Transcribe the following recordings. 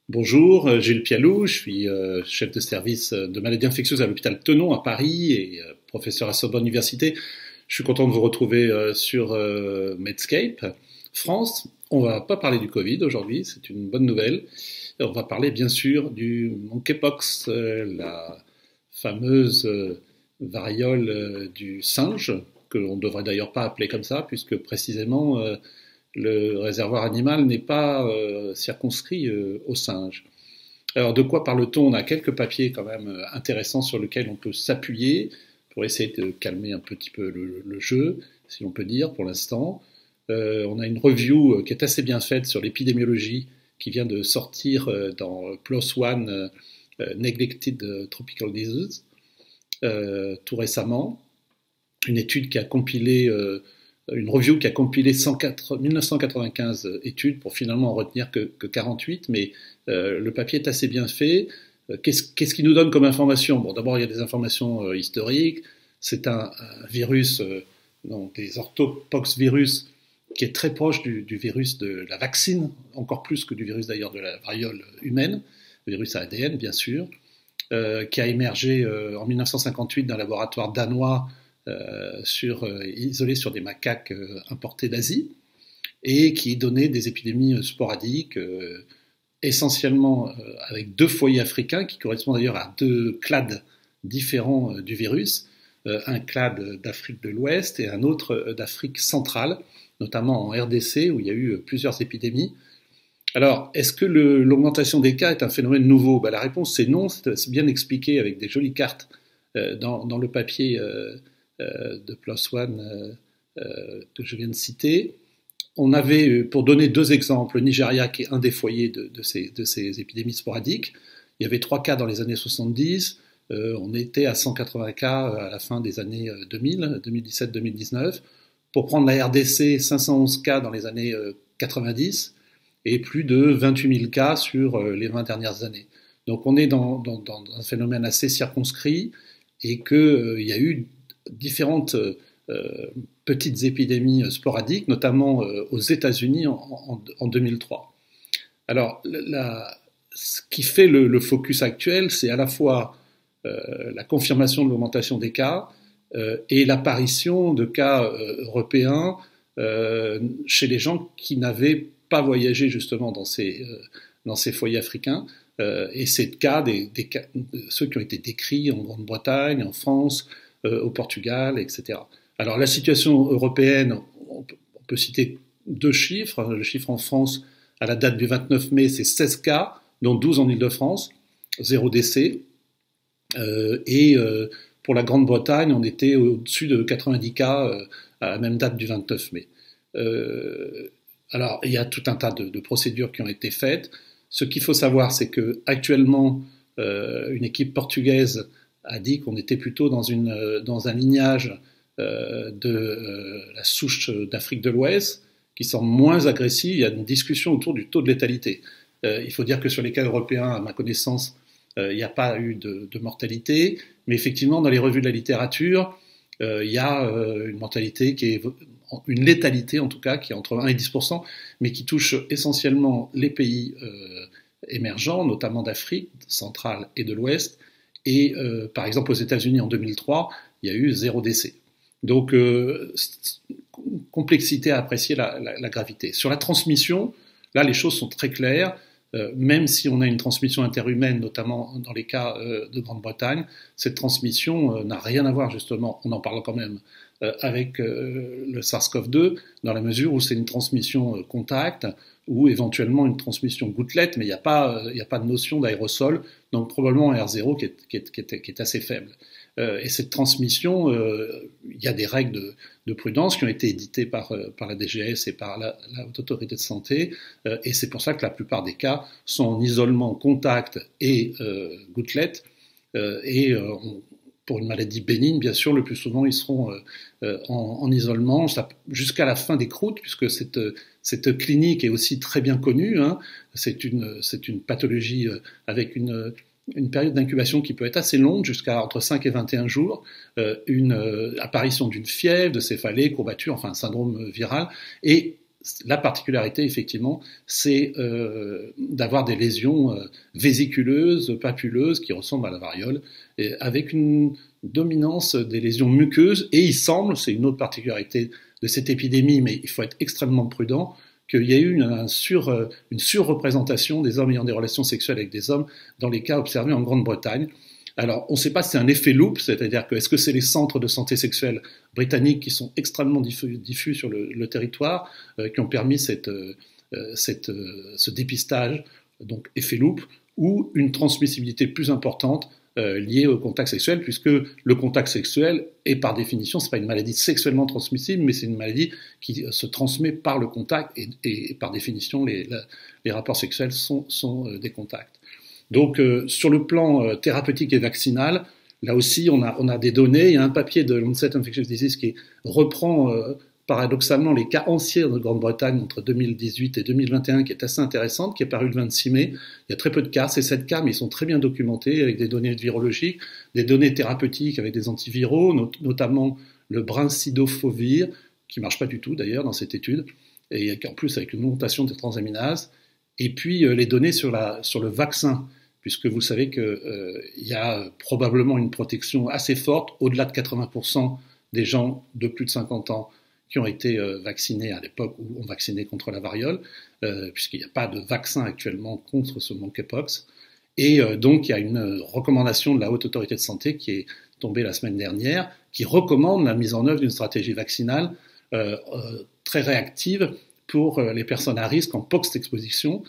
Bonjour, Gilles Pialou, je suis chef de service de maladies infectieuses à l'hôpital Tenon à Paris et professeur à Sorbonne Université. Je suis content de vous retrouver sur Medscape France. On va pas parler du Covid aujourd'hui, c'est une bonne nouvelle. On va parler bien sûr du monkeypox, la fameuse variole du singe, que l'on ne devrait d'ailleurs pas appeler comme ça, puisque précisément le réservoir animal n'est pas circonscrit aux singes. Alors de quoi parle-t-on? On a quelques papiers quand même intéressants sur lesquels on peut s'appuyer pour essayer de calmer un petit peu le jeu, si l'on peut dire, pour l'instant. On a une review qui est assez bien faite sur l'épidémiologie qui vient de sortir dans PLOS ONE Neglected Tropical Disease tout récemment. Une étude qui a compilé une review qui a compilé 1995 études pour finalement en retenir que 48, mais le papier est assez bien fait. Qu'est-ce qu'il nous donne comme information? Bon, d'abord, il y a des informations historiques. C'est un virus, donc des orthopox virus, qui est très proche du virus de la vaccine, encore plus que du virus d'ailleurs de la variole humaine, le virus à ADN bien sûr, qui a émergé en 1958 d'un laboratoire danois isolé sur des macaques importés d'Asie et qui donnait des épidémies sporadiques, essentiellement avec deux foyers africains qui correspondent d'ailleurs à deux clades différents du virus, un clade d'Afrique de l'Ouest et un autre d'Afrique centrale, notamment en RDC où il y a eu plusieurs épidémies. Alors, est-ce que l'augmentation des cas est un phénomène nouveau? La réponse c'est non, c'est bien expliqué avec des jolies cartes dans le papier de PLOS ONE que je viens de citer. On avait, pour donner deux exemples, le Nigeria qui est un des foyers de ces épidémies sporadiques. Il y avait 3 cas dans les années 70, on était à 180 cas à la fin des années 2000, 2017-2019. Pour prendre la RDC, 511 cas dans les années 90 et plus de 28 000 cas sur les 20 dernières années. Donc on est dans un phénomène assez circonscrit et qu'il y a eu différentes petites épidémies sporadiques, notamment aux États-Unis en 2003. Alors, ce qui fait le focus actuel, c'est à la fois la confirmation de l'augmentation des cas et l'apparition de cas européens chez les gens qui n'avaient pas voyagé justement dans ces foyers africains. Et c'est le cas ceux qui ont été décrits en Grande-Bretagne, en France, au Portugal, etc. Alors la situation européenne, on peut citer deux chiffres. Le chiffre en France, à la date du 29 mai, c'est 16 cas, dont 12 en Île-de-France, 0 décès. Pour la Grande-Bretagne, on était au-dessus de 90 cas à la même date du 29 mai. Alors, il y a tout un tas de procédures qui ont été faites. Ce qu'il faut savoir, c'est que actuellement, une équipe portugaise a dit qu'on était plutôt dans un lignage de la souche d'Afrique de l'Ouest qui semble moins agressive. Il y a une discussion autour du taux de létalité. Il faut dire que sur les cas européens, à ma connaissance, il n'y a pas eu de mortalité, mais effectivement, dans les revues de la littérature, il y a une létalité en tout cas, qui est entre 1 et 10%, mais qui touche essentiellement les pays émergents, notamment d'Afrique centrale et de l'Ouest. Et par exemple, aux États-Unis en 2003, il y a eu 0 décès. Donc, complexité à apprécier la gravité. Sur la transmission, là, les choses sont très claires. Même si on a une transmission interhumaine, notamment dans les cas de Grande-Bretagne, cette transmission n'a rien à voir, justement, on en parle quand même, avec le SARS-CoV-2, dans la mesure où c'est une transmission contact, ou éventuellement une transmission gouttelette, mais il n'y a pas de notion d'aérosol, donc probablement un R0 qui est assez faible. Et cette transmission, il y a des règles de prudence qui ont été éditées par la DGS et par la Haute Autorité de Santé, et c'est pour ça que la plupart des cas sont en isolement contact et gouttelette, pour une maladie bénigne, bien sûr, le plus souvent, ils seront en isolement jusqu'à la fin des croûtes, puisque cette clinique est aussi très bien connue. Hein. C'est une pathologie avec une période d'incubation qui peut être assez longue, jusqu'à entre 5 et 21 jours, une apparition d'une fièvre, de céphalée, courbature, enfin un syndrome viral, et la particularité, effectivement, c'est d'avoir des lésions vésiculeuses, papuleuses, qui ressemblent à la variole, et avec une dominance des lésions muqueuses. Et il semble, c'est une autre particularité de cette épidémie, mais il faut être extrêmement prudent, qu'il y a eu une surreprésentation des hommes ayant des relations sexuelles avec des hommes dans les cas observés en Grande-Bretagne. Alors, on ne sait pas si c'est un effet loupe, c'est-à-dire que est-ce que c'est les centres de santé sexuelle britanniques qui sont extrêmement diffus sur le territoire, qui ont permis ce dépistage, donc effet loupe, ou une transmissibilité plus importante liée au contact sexuel, puisque le contact sexuel est par définition, c'est pas une maladie sexuellement transmissible, mais c'est une maladie qui se transmet par le contact, et par définition, les rapports sexuels sont des contacts. Donc, sur le plan thérapeutique et vaccinal, là aussi, on a des données. Il y a un papier de Lancet Infectious Diseases qui reprend paradoxalement les cas anciens de Grande-Bretagne entre 2018 et 2021, qui est assez intéressante, qui est paru le 26 mai. Il y a très peu de cas, c'est 7 cas, mais ils sont très bien documentés avec des données virologiques, des données thérapeutiques avec des antiviraux, notamment le brincidofovir, qui marche pas du tout d'ailleurs dans cette étude, et en plus avec une augmentation des transaminases. Et puis les données sur le vaccin, puisque vous savez qu'il y a probablement une protection assez forte, au-delà de 80% des gens de plus de 50 ans qui ont été vaccinés à l'époque où on vaccinait contre la variole, puisqu'il n'y a pas de vaccin actuellement contre ce monkeypox. Et donc il y a une recommandation de la Haute Autorité de Santé qui est tombée la semaine dernière, qui recommande la mise en œuvre d'une stratégie vaccinale très réactive pour les personnes à risque en post-exposition,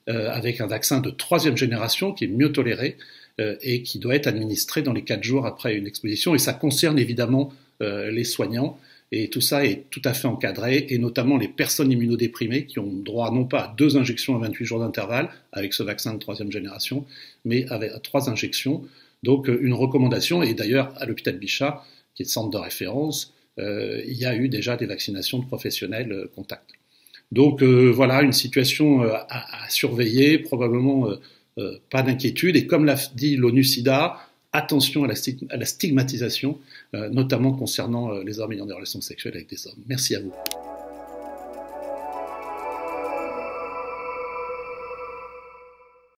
avec un vaccin de 3e génération qui est mieux toléré et qui doit être administré dans les 4 jours après une exposition. Et ça concerne évidemment les soignants. Et tout ça est tout à fait encadré, et notamment les personnes immunodéprimées qui ont droit non pas à 2 injections à 28 jours d'intervalle avec ce vaccin de 3e génération, mais à 3 injections. Donc une recommandation, et d'ailleurs à l'hôpital Bichat, qui est le centre de référence, il y a eu déjà des vaccinations de professionnels contacts. Donc voilà, une situation à surveiller, probablement pas d'inquiétude, et comme l'a dit l'ONU-SIDA, attention à la stigmatisation, notamment concernant les hommes ayant des relations sexuelles avec des hommes. Merci à vous.